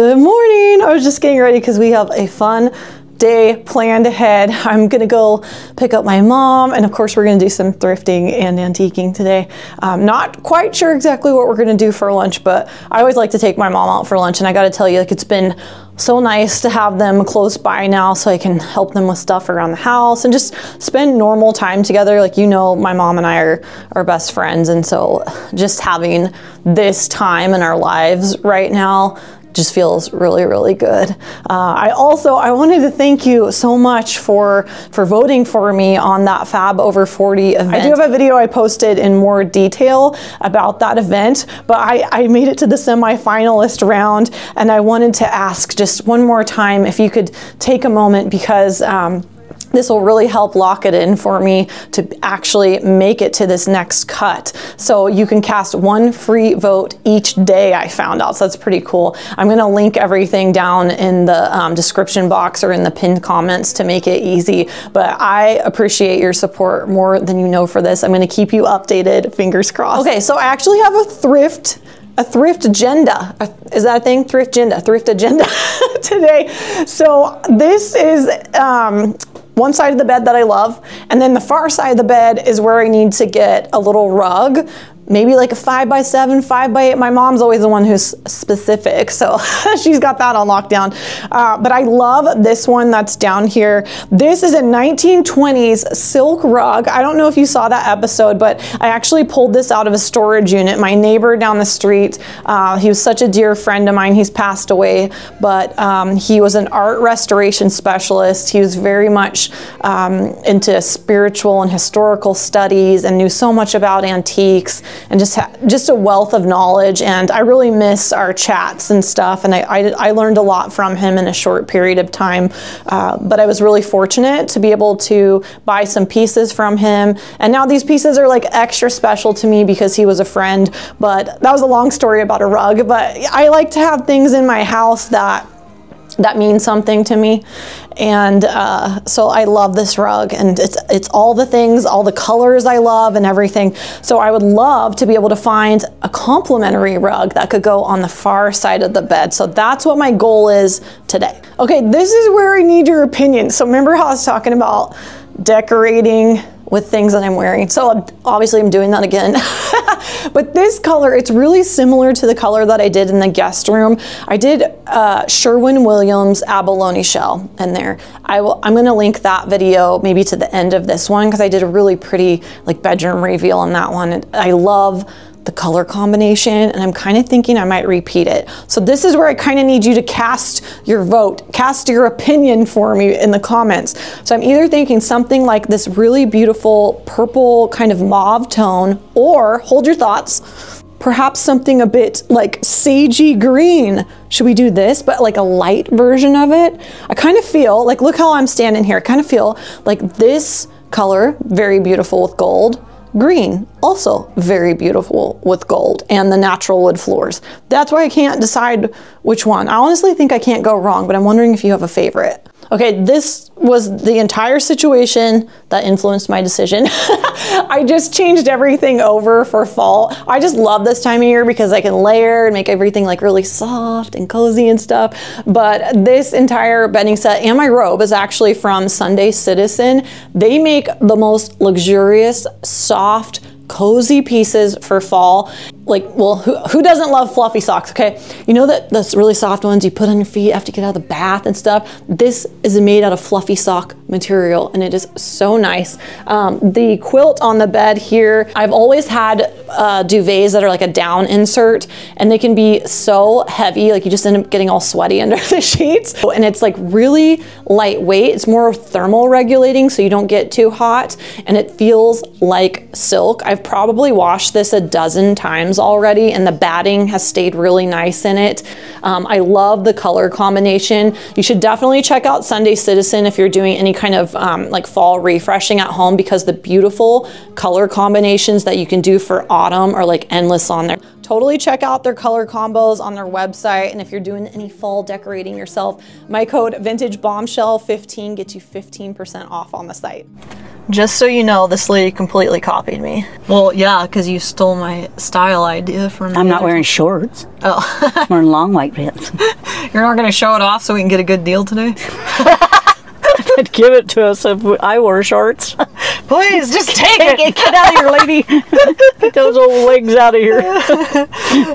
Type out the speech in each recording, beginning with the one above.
Good morning. I was just getting ready because we have a fun day planned ahead. I'm gonna go pick up my mom, and of course we're gonna do some thrifting and antiquing today. Not quite sure exactly what we're gonna do for lunch, but I always like to take my mom out for lunch, and I gotta tell you, like, it's been so nice to have them close by now so I can help them with stuff around the house and just spend normal time together. Like, you know, my mom and I are best friends, and so just having this time in our lives right now just feels really, really good. I wanted to thank you so much for voting for me on that Fab Over 40 event. I do have a video I posted in more detail about that event, but I made it to the semi-finalist round, and I wanted to ask just one more time if you could take a moment, because this will really help lock it in for me to actually make it to this next cut. So you can cast one free vote each day, I found out, so that's pretty cool. I'm gonna link everything down in the description box or in the pinned comments to make it easy, but I appreciate your support more than you know for this. I'm gonna keep you updated, fingers crossed. Okay, so I actually have a thrift agenda. Is that a thing? Thrift agenda today. So this is one side of the bed that I love, and then the far side of the bed is where I need to get a little rug, maybe like a 5x7, 5x8. My mom's always the one who's specific, so she's got that on lockdown. But I love this one that's down here. This is a 1920s silk rug. I don't know if you saw that episode, but I actually pulled this out of a storage unit. My neighbor down the street, he was such a dear friend of mine. He's passed away, but he was an art restoration specialist. He was very much into spiritual and historical studies and knew so much about antiques, and just a wealth of knowledge. And I really miss our chats and stuff, and I learned a lot from him in a short period of time, but I was really fortunate to be able to buy some pieces from him, and now these pieces are like extra special to me because he was a friend. But that was a long story about a rug, but I like to have things in my house that mean something to me, and so I love this rug, and it's all the things, all the colors I love and everything. So I would love to be able to find a complementary rug that could go on the far side of the bed. So that's what my goal is today. Okay, this is where I need your opinion. So remember how I was talking about decorating with things that I'm wearing? So obviously I'm doing that again. But this color, it's really similar to the color that I did in the guest room. I did Sherwin-Williams abalone shell in there. I'm gonna link that video maybe to the end of this one, because I did a really pretty like bedroom reveal on that one. And I love the color combination, and I'm kind of thinking I might repeat it. So this is where I kind of need you to cast your vote, cast your opinion for me in the comments. So I'm either thinking something like this really beautiful purple kind of mauve tone, or hold your thoughts, perhaps something a bit like sagey green. Should we do this, but like a light version of it? I kind of feel like, look how I'm standing here, I kind of feel like this color, very beautiful with gold. Green, also very beautiful with gold, and the natural wood floors. That's why I can't decide which one. I honestly think I can't go wrong, but I'm wondering if you have a favorite. Okay, this was the entire situation that influenced my decision. I just changed everything over for fall. I just love this time of year because I can layer and make everything like really soft and cozy and stuff. But this entire bedding set and my robe is actually from Sunday Citizen. They make the most luxurious, soft, cozy pieces for fall. Like, well, who doesn't love fluffy socks, okay? You know that those really soft ones you put on your feet after you get out of the bath and stuff? This is made out of fluffy sock material, and it is so nice. The quilt on the bed here, I've always had duvets that are like a down insert, and they can be so heavy, like you just end up getting all sweaty under the sheets. And it's like really lightweight. It's more thermal regulating, so you don't get too hot, and it feels like silk. I've probably washed this a dozen times already, and the batting has stayed really nice in it. I love the color combination. You should definitely check out Sunday Citizen if you're doing any kind of like fall refreshing at home, because the beautiful color combinations that you can do for autumn are like endless on there. Totally check out their color combos on their website. And if you're doing any fall decorating yourself, my code VintageBombshell15 gets you 15% off on the site. Just so you know, this lady completely copied me. Well, yeah, because you stole my style idea from me. I'm not wearing shorts. Oh. I'm wearing long white pants. You're not going to show it off so we can get a good deal today? I'd give it to us if I wore shorts. Please, just take it. Get out of here, lady. Get those old legs out of here.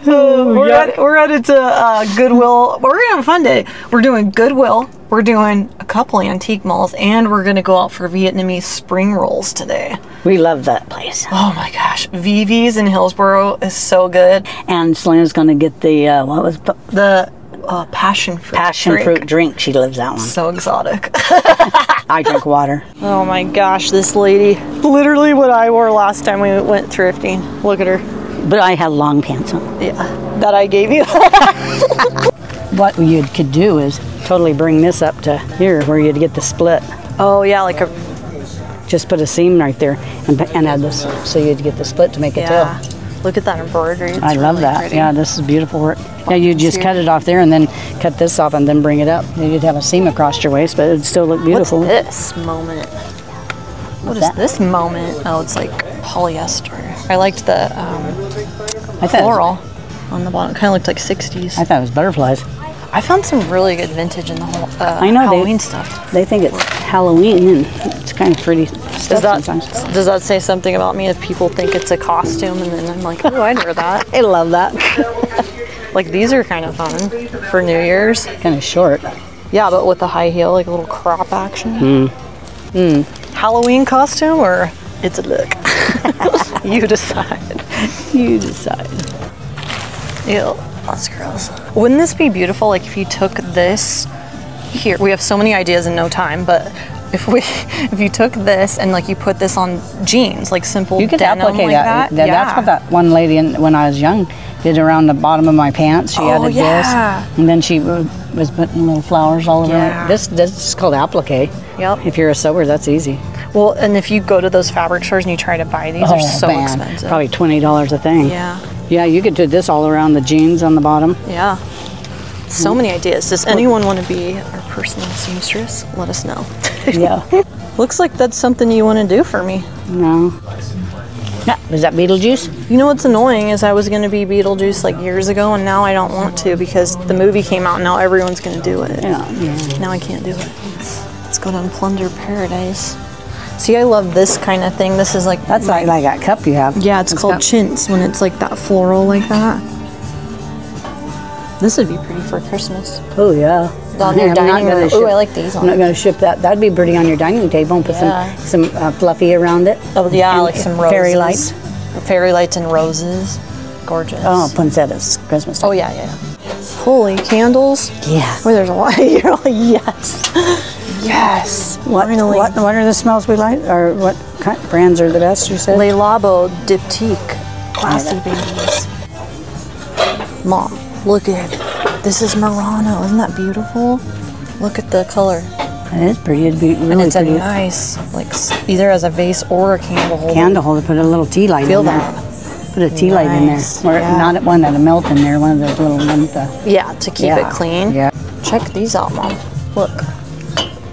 We're headed to Goodwill. We're going to have a fun day. We're doing Goodwill. We're doing a couple antique malls, and we're going to go out for Vietnamese spring rolls today. We love that place. Oh my gosh. Vivi's in Hillsboro is so good. And Selena's going to get the, what was the passion fruit drink. She loves that one. So exotic. I drink water. Oh my gosh, this lady. Literally what I wore last time we went thrifting. Look at her. But I had long pants on. Yeah, that I gave you. What you could do is totally bring this up to here where you'd get the split. Oh yeah, like a... Just put a seam right there and add this so you'd get the split to make a tail. Look at that embroidery. It's I love really that. pretty. Yeah, this is beautiful work. Yeah, you just cut it off there and then cut this off and then bring it up. You'd have a seam across your waist, but it'd still look beautiful. What's this moment? What is this moment? Oh, it's like polyester. I liked the floral on the bottom. Kind of looked like 60s. I thought it was butterflies. I found some really good vintage in the whole I know Halloween stuff. They think it's Halloween and it's kind of pretty stuff sometimes. Does that say something about me if people think it's a costume and then I'm like, oh, I'd wear that. I love that. Like these are kind of fun for New Year's. Kind of short. Yeah, but with the high heel, like a little crop action. Halloween costume or it's a look? You decide. You decide. Ew, that's gross. Wouldn't this be beautiful, like if you took this here? We have so many ideas in no time, but if you took this and like you put this on jeans, like simple you could denim applicate like that. That's what that one lady when I was young did around the bottom of my pants. She added this, and then she was putting little flowers all over it. This is called applique. Yep. If you're a sewer, that's easy. Well, and if you go to those fabric stores and you try to buy these, they're so expensive. Probably $20 a thing. Yeah. Yeah, you could do this all around the jeans on the bottom. Yeah. So many ideas. Does anyone want to be our personal seamstress? Let us know. Yeah. Looks like that's something you want to do for me. No. Yeah. Is that Beetlejuice? You know what's annoying is I was going to be Beetlejuice like years ago, and now I don't want to because the movie came out and now everyone's going to do it. Yeah. Now I can't do it. Let's go down Plunder Paradise. See, I love this kind of thing. This is like... That's like that cup you have. Yeah, it's called chintz when it's like that floral like that. This would be pretty for Christmas. Oh, yeah. On your dining room. Oh, I like these ones. I'm not going to ship that. That'd be pretty on your dining table and put some fluffy around it. Oh, yeah, and like some roses. Fairy lights. Fairy lights and roses. Gorgeous. Oh, poinsettias. Christmas time. Oh, yeah. Holy candles. Yeah. Boy, there's a lot. You're like, yes. Yes. What are the smells we like? Or what kind brands are the best, you said? Le Labo Diptyque. Classy babies. Mom, look at it. This is Murano. Isn't that beautiful? Look at the color. It is pretty. It'd be really and it's pretty. a nice, like either as a vase or a candle holder. Candle holder. Put a little tea light in there. Put a tea light in there. Or not one that'll melt in there. One of those little ones. Yeah, to keep it clean. Yeah. Check these out, Mom. Look.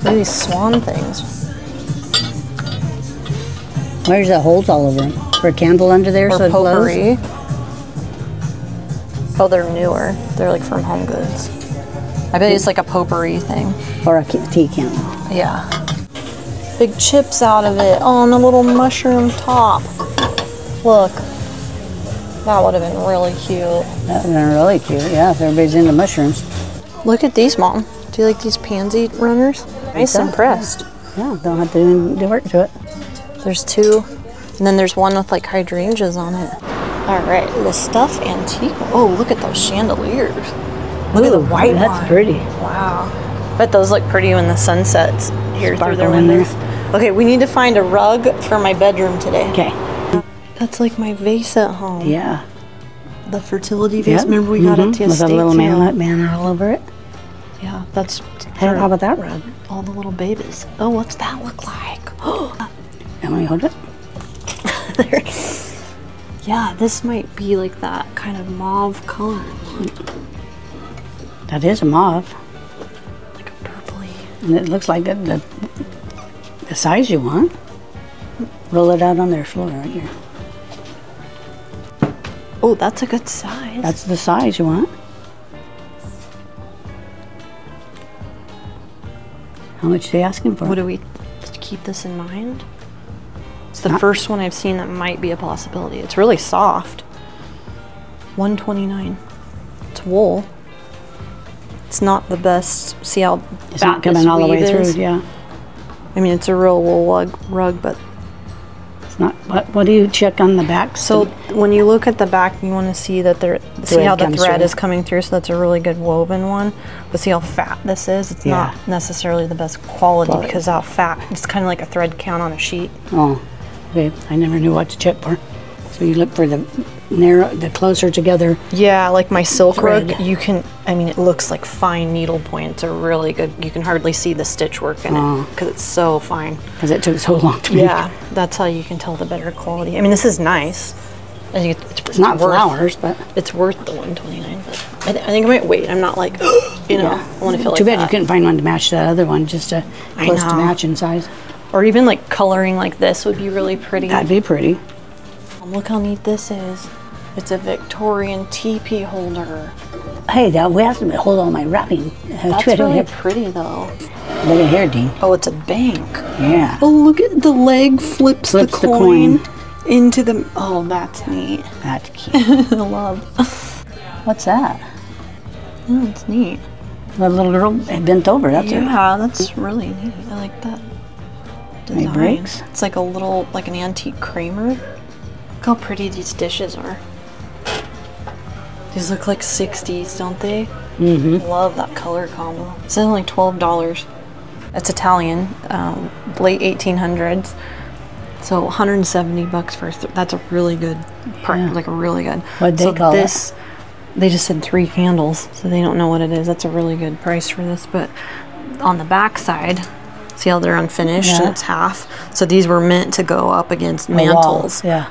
Look at these swan things. Where's the holes all over them? For a candle under there or so it potpourri. glows? Oh, they're newer. They're like from Home Goods. I bet it's like a potpourri thing. Or a tea candle. Yeah. Big chips out of it. Oh, and a little mushroom top. Look. That would have been really cute. That would have been really cute, yeah, if everybody's into mushrooms. Look at these, Mom. Do you like these pansy runners? Nice and pressed. Yeah, don't have to do work to it. There's two, and then there's one with like hydrangeas on it. All right, the stuff antique. Oh, look at those chandeliers. Look at the white one. That's pretty. Wow. Bet those look pretty when the sun sets here through their Sparkle in windows. Okay, we need to find a rug for my bedroom today. Okay. That's like my vase at home. Yeah. The fertility vase. Yep. Remember we got it to with a little man all over it. Yeah, that's. Hey, how about that rug? All the little babies. Oh, what's that look like? Can we hold it? Yeah, this might be like that kind of mauve color. That is a mauve. Like a purpley. And it looks like the size you want. Roll it out on their floor right here. Oh, that's a good size. That's the size you want. How much are they asking for? What do we keep this in mind? It's the first one I've seen that might be a possibility. It's really soft. $129. It's wool. It's not the best. See how it's not coming all the way through, yeah. I mean, it's a real wool rug, but it's not. What do you check on the back? So when you look at the back, you want to see that see how the thread is coming through. So that's a really good woven one. But see how fat this is. It's not necessarily the best quality because how fat. It's kind of like a thread count on a sheet. Oh, okay. I never knew what to check for. So you look for the closer together. Yeah, like my silk rug, you can, I mean, it looks like fine needle points are really good. You can hardly see the stitch work in it because it's so fine. Because it took so long to make. Yeah, that's how you can tell the better quality. I mean, this is nice. I think it's not flowers, but it's worth the $129. But I think I might wait. I'm not like, you know, I want to feel like too bad you couldn't find one to match that other one, just close to match in size. Or even like coloring like this would be really pretty. That'd be pretty. Look how neat this is. It's a Victorian teepee holder. Hey, we have to hold all my wrapping. That's really pretty though. Look at here, Dean. Oh, it's a bank. Yeah. Oh, look at the leg flips the coin into the. Oh, that's neat. That's cute. I love. What's that? Oh, it's neat. The little girl bent over. That's that's really neat. I like that design. It breaks. It's like a little, like an antique Kramer. Look how pretty these dishes are. These look like 60s, don't they? Mm-hmm. Love that color combo. It's only $12. It's Italian, late 1800s. So 170 bucks for that's a really good part, like a really good. What'd they call this? They just said 3 candles, so they don't know what it is. That's a really good price for this. But on the back side, see how they're unfinished and it's half. So these were meant to go up against mantles. Yeah.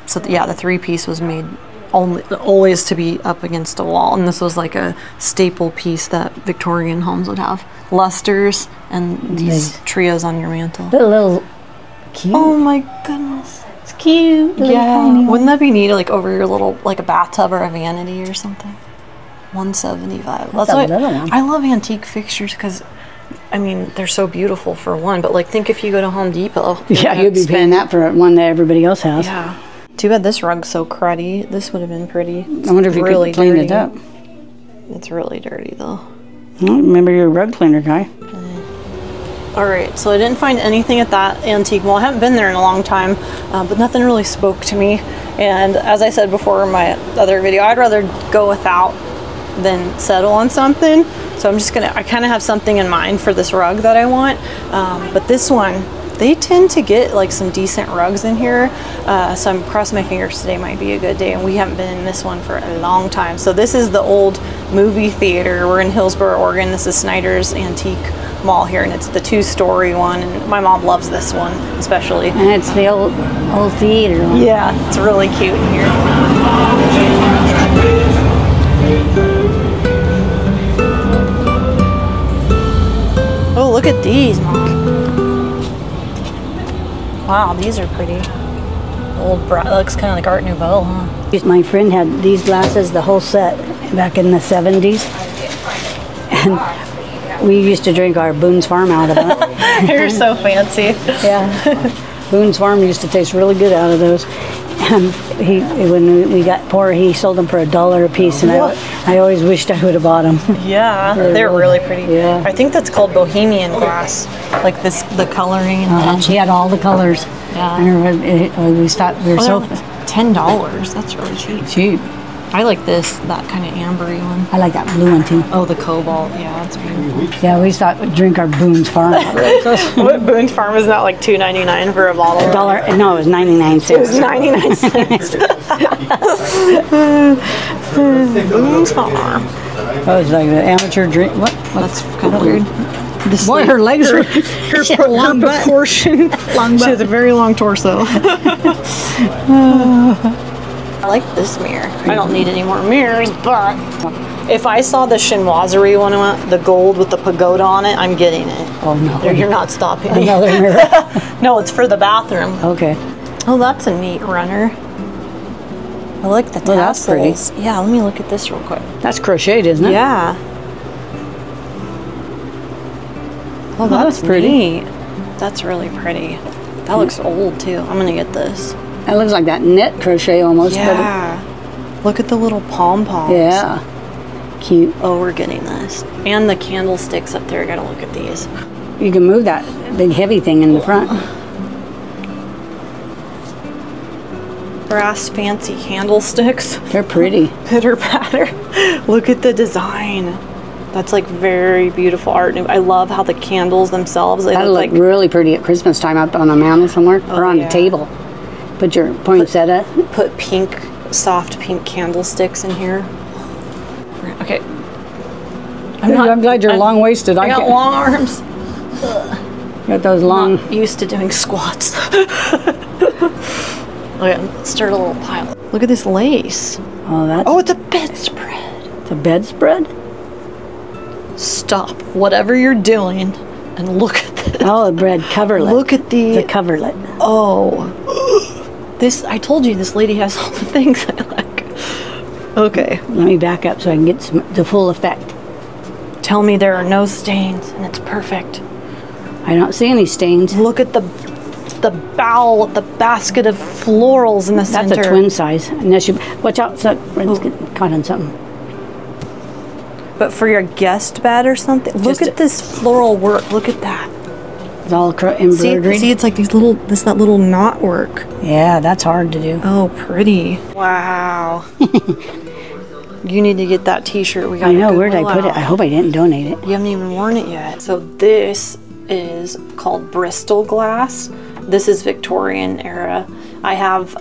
So the 3-piece was made always to be up against a wall, and this was like a staple piece that Victorian homes would have. Lusters and these trios on your mantle. A little cute. Oh my goodness. It's cute. Yeah. Wouldn't that be neat, like over your little, like a bathtub or a vanity or something? $175. That's a little one. I love antique fixtures because, I mean, they're so beautiful for one, but like think if you go to Home Depot. Yeah, you'd be paying that for one that everybody else has. Yeah. Too bad this rug's so cruddy. This would have been pretty. I wonder if you could clean it up. It's really dirty though. Well, remember your rug cleaner guy. All right, so I didn't find anything at that antique mall. I haven't been there in a long time, but nothing really spoke to me. And as I said before in my other video, I'd rather go without than settle on something. So I'm just I kind of have something in mind for this rug that I want. But this one, they tend to get like some decent rugs in here. So I'm crossing my fingers today might be a good day, and we haven't been in this one for a long time. So this is the old movie theater. We're in Hillsboro, Oregon. This is Snyder's Antique Mall here, and it's the 2-story one, and my mom loves this one especially. And it's the old theater one. Yeah, it's really cute in here. Oh, look at these, Mom. Wow, these are pretty. Old, that looks kind of like Art Nouveau, huh? My friend had these glasses, the whole set, back in the 70s. And we used to drink our Boone's Farm out of them. You're so fancy. Yeah. Boone's Farm used to taste really good out of those. And when we got poor, he sold them for $1 a piece, and I always wished I would have bought them. Yeah, they're really pretty. Yeah. I think that's called Bohemian glass, like this, the coloring. And She had all the colors. Yeah. And we thought we were so $10. That's really cheap. cheap. I like that kind of ambery one. I like that blue one too. Oh, the cobalt. Yeah, that's beautiful. Yeah, we thought we'd drink our Boone's Farm. What, Boone's Farm is not like $2.99 for a bottle? $1. No, it was 99 cents. It was 99 cents. Boone's Farm. Oh, it's like the amateur drink. What? That's kind of weird. This Boy, her legs are her long proportion. She has a very long torso. I like this mirror. I don't need any more mirrors, but if I saw the chinoiserie one, the gold with the pagoda on it, I'm getting it. Oh no. You're not stopping me. Another mirror. No, it's for the bathroom. Okay. Oh, that's a neat runner. I like the tassels. Well, that's pretty. Yeah, let me look at this real quick. That's crocheted, isn't it? Yeah. Oh, that's pretty. neat. That's really pretty. That looks old too. I'm gonna get this. It looks like that knit crochet almost. Yeah. Look at the little pom-poms. Yeah. Cute. Oh, we're getting this. And the candlesticks up there. I gotta look at these. You can move that big heavy thing in the front. Brass fancy candlesticks. They're pretty. Pitter patter. Look at the design. That's like very beautiful art. I love how the candles themselves, they That'll look like really pretty at Christmas time up on a mantle somewhere or on a table. Put your poinsettia. Put pink, soft pink candlesticks in here. Okay. I'm glad you're long-waisted. I got long arms. Got those long. Not used to doing squats. Okay, let's start a little pile. Look at this lace. Oh, that's. Oh, it's a bedspread. It's a bedspread. Stop whatever you're doing and look at this. Oh, a bread coverlet. Look at the coverlet. Oh, this. I told you this lady has all the things I like. Okay, Let me back up so I can get the full effect. tell me there are no stains and it's perfect. I don't see any stains. Look at the bowl, the basket of florals in the center. That's a twin size. Unless you watch out, so it's getting caught on something. But for your guest bed or something, look at this floral work. Look at that. It's all embroidery. See, it's like that little knot work. Yeah, that's hard to do. Oh, pretty. Wow. You need to get that T-shirt. We got. I know. Where did I put it? I hope I didn't donate it. You haven't even worn it yet. So this is called Bristol glass. This is Victorian era. I have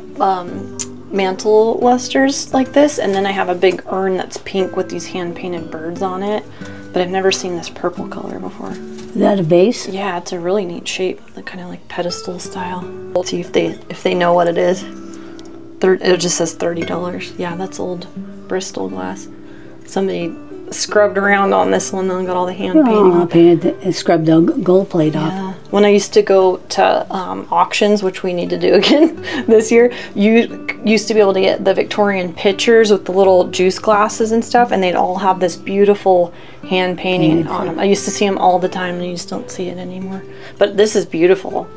mantle lusters like this, and then I have a big urn that's pink with these hand-painted birds on it. But I've never seen this purple color before. Is that a vase? Yeah, it's a really neat shape, kind of like pedestal style. We'll see if they know what it is. It just says $30. Yeah, that's old Bristol glass. Somebody scrubbed around on this one and got all the hand painting. Scrubbed the gold plate off. When I used to go to auctions, which we need to do again this year, you used to be able to get the Victorian pitchers with the little juice glasses and stuff, and they'd all have this beautiful hand painting on them. I used to see them all the time, and you just don't see it anymore. But this is beautiful.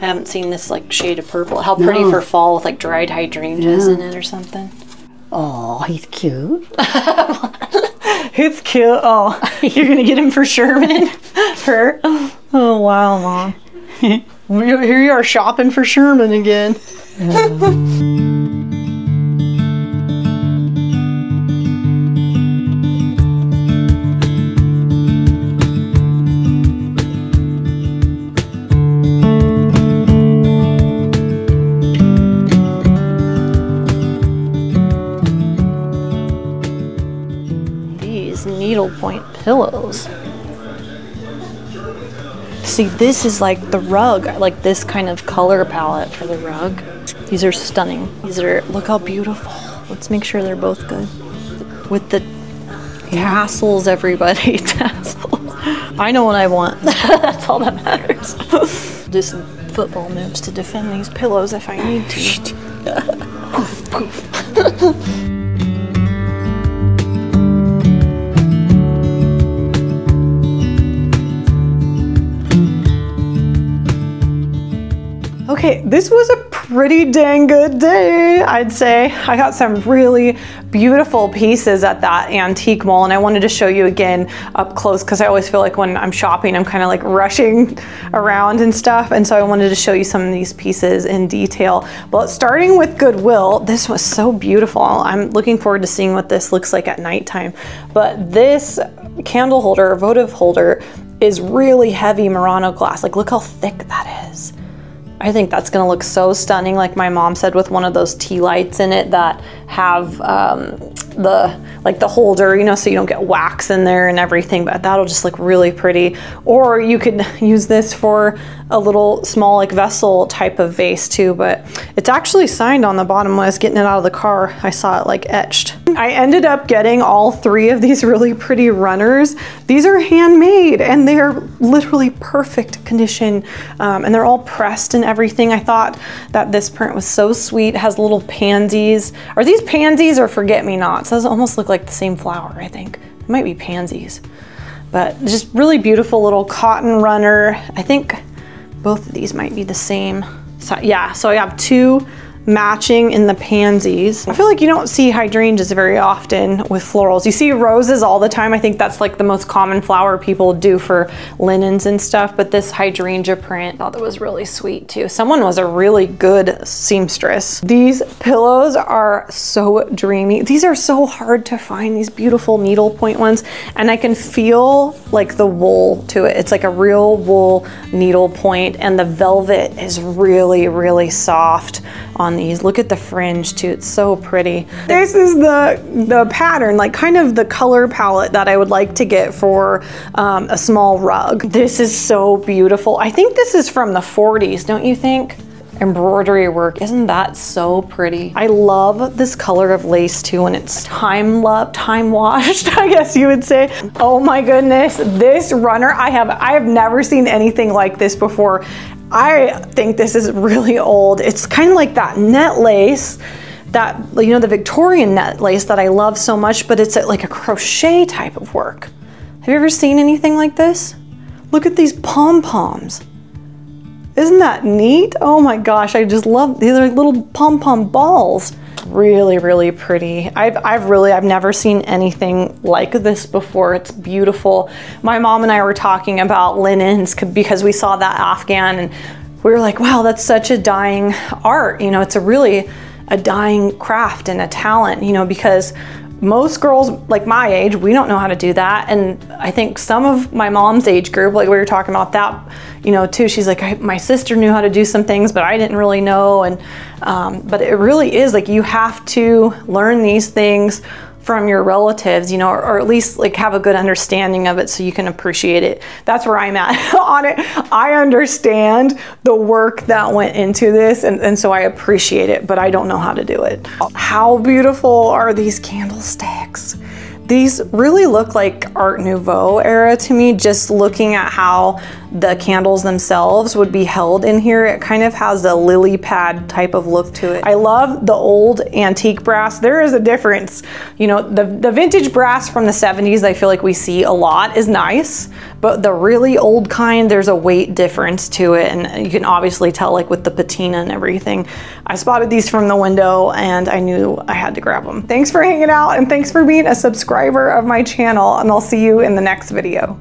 I haven't seen this like shade of purple. How pretty for fall with like dried hydrangeas in it or something. Oh, he's cute. He's cute. Oh, you're gonna get him for Sherman? Her? Oh, wow, Mom. Here you are shopping for Sherman again. Needlepoint pillows. See, this is like the rug, like this kind of color palette for the rug. These are stunning. Look how beautiful. Let's make sure they're both good. With the tassels, everybody, tassels. I know what I want. That's all that matters. Do some football moves to defend these pillows if I need to. Okay, this was a pretty dang good day, I'd say. I got some really beautiful pieces at that antique mall, and I wanted to show you again up close because I always feel like when I'm shopping, I'm kind of like rushing around and stuff, and so I wanted to show you some of these pieces in detail. But starting with Goodwill, this was so beautiful. I'm looking forward to seeing what this looks like at nighttime. But this candle holder, votive holder, is really heavy Murano glass. Like, look how thick that is. I think that's gonna look so stunning, like my mom said, with one of those tea lights in it that have the holder, you know, so you don't get wax in there and everything, but that'll just look really pretty. Or you could use this for a little small like vessel type of vase too, but it's actually signed on the bottom. When I was getting it out of the car, I saw it like etched. I ended up getting all 3 of these really pretty runners. These are handmade and they are literally perfect condition, and they're all pressed and everything. I thought that this print was so sweet. It has little pansies. Are these pansies or forget-me-nots? Those almost look like the same flower, I think. It might be pansies. But just really beautiful little cotton runner. I think both of these might be the same. So, yeah, so I have 2 matching in the pansies. I feel like you don't see hydrangeas very often with florals. You see roses all the time. I think that's like the most common flower people do for linens and stuff, but this hydrangea print, I thought that was really sweet too. Someone was a really good seamstress. These pillows are so dreamy. These are so hard to find, these beautiful needlepoint ones, and I can feel like the wool to it. It's like a real wool needlepoint, and the velvet is really, really soft on these. Look at the fringe too, it's so pretty. This is the pattern, like kind of the color palette that I would like to get for a small rug. This is so beautiful. I think this is from the 40s, don't you think? Embroidery work, isn't that so pretty? I love this color of lace too, and it's time washed, I guess you would say. Oh my goodness, this runner, I have never seen anything like this before. I think this is really old. It's kind of like that net lace, that, you know, the Victorian net lace that I love so much, but it's like a crochet type of work. Have you ever seen anything like this? Look at these pom-poms. Isn't that neat? Oh my gosh, I just love these little pom-pom balls. Really, really pretty. I've never seen anything like this before. It's beautiful. My mom and I were talking about linens because we saw that Afghan and we were like, wow, that's such a dying art. You know, it's really a dying craft and a talent, you know, because most girls like my age, we don't know how to do that. And I think some of my mom's age group, like we were talking about that, you know, too, she's like, my sister knew how to do some things, but I didn't really know. And but it really is like, you have to learn these things from your relatives, you know, or at least like have a good understanding of it so you can appreciate it. That's where I'm at on it. I understand the work that went into this, and so I appreciate it, but I don't know how to do it. How beautiful are these candlesticks? These really look like Art Nouveau era to me, just looking at how the candles themselves would be held in here. It kind of has a lily pad type of look to it. I love the old antique brass. There is a difference. You know, the vintage brass from the 70s, I feel like we see a lot, is nice, but the really old kind, there's a weight difference to it, and you can obviously tell, like with the patina and everything. I spotted these from the window and I knew I had to grab them. Thanks for hanging out, and thanks for being a subscriber of my channel, and I'll see you in the next video.